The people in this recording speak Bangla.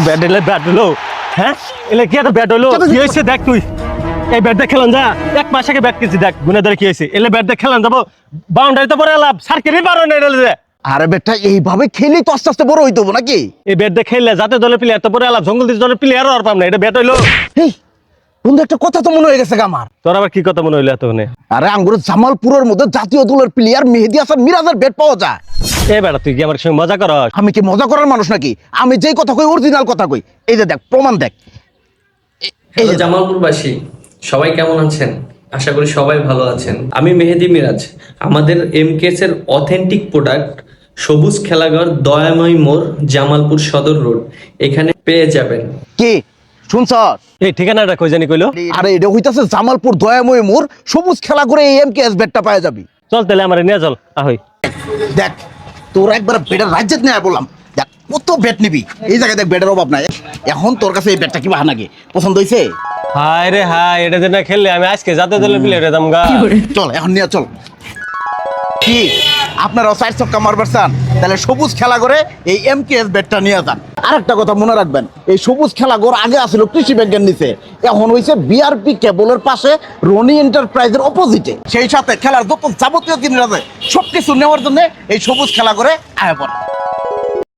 ব্যাট এলে ব্যাট হলো হ্যাঁ এলে কি একটা ব্যাট হলো কি হয়েছে দেখ তুই এই ব্যাট দিয়ে খেলান যা এক মাস আগে ব্যাট কিনছি দেখ গুনে ধরে কি হয়েছে এলে ব্যাট দিয়ে খেলান যাবো বাউন্ডারিতে পরে এলাম সার্কেলই পারো না এলে আরে বেটা এইভাবে খেলেই তো আস্তে আস্তে বড় হইতে হবে নাকি? এই ব্যাট দিয়ে খেললে যাতে দলের প্লেয়ার তো পরে এলাম জঙ্গল দিয়ে দলের প্লেয়ার আর পাম না এটা ব্যাট হইলো এই বন্ধু একটা কথা তো মনে হয়ে গেছে আমার। তোর আবার কি কথা মনে হইলো এতক্ষণে আরে আঙ্গুর জামালপুরের মধ্যে জাতীয় দলের প্লেয়ার মেহেদী হাসান মিরাজের ব্যাট পাওয়া যায়। এ বেটা তুই কি আমার সঙ্গে মজা করস আমি কি মজা করার মানুষ নাকি? আমি যেই কথা কই অরিজিনাল কথা কই। এই যে দেখ প্রমাণ দেখ। এই যে জামালপুরবাসী সবাই কেমন আছেন? আশা করি সবাই ভালো আছেন। আমি মেহেদী মিরাজ। আমাদের এমকেএস এর অথেন্টিক প্রোডাক্ট সবুজ খেলাঘর দয়াময় মোড় জামালপুর সদর রোড এখানে পেয়ে যাবেন। কে শুনছ? এই ঠিকানাটা কই জানি কইলো আরে এটা হইতাছে জামালপুর দয়াময় মোড় সবুজ খেলা করে এই এমকেএস ব্যাটটা পাওয়া যাবি। চল তাহলে আমার নিয়ে চল আহই দেখ তোর একবার বেটার রাজ্যের নেয় বললাম দেখ কত ব্যাট নিবি এই জায়গায় দেখ ব্যাটের অভাব নাই এখন তোর কাছে এই ব্যাটটা কি বাহানাকে পছন্দ হয়েছে? হায় রে হায় এটা যে না খেললে আমি আজকে জাতীয় দলের প্লেয়ার হতাম গা চল এখন নিয়ে চল। কি আপনারাও 4 ছক্কা মারবার চান তাহলে সবুজ খেলা করে এই এমকেএস ব্যাটটা নিয়ে যান। আরেকটা কথা মনে রাখবেন এই সবুজ খেলা ঘর আগে আসছিল কৃষি ব্যাংকের নিচে এখন হয়েছে বিআরপি কেবলের পাশে রনি এন্টারপ্রাইজের অপোজিটে। সেই সাথে খেলার যত যাবতীয় জিনিস আছে সবকিছু নেওয়ার জন্য এই সবুজ খেলা করে আয় পড়ে।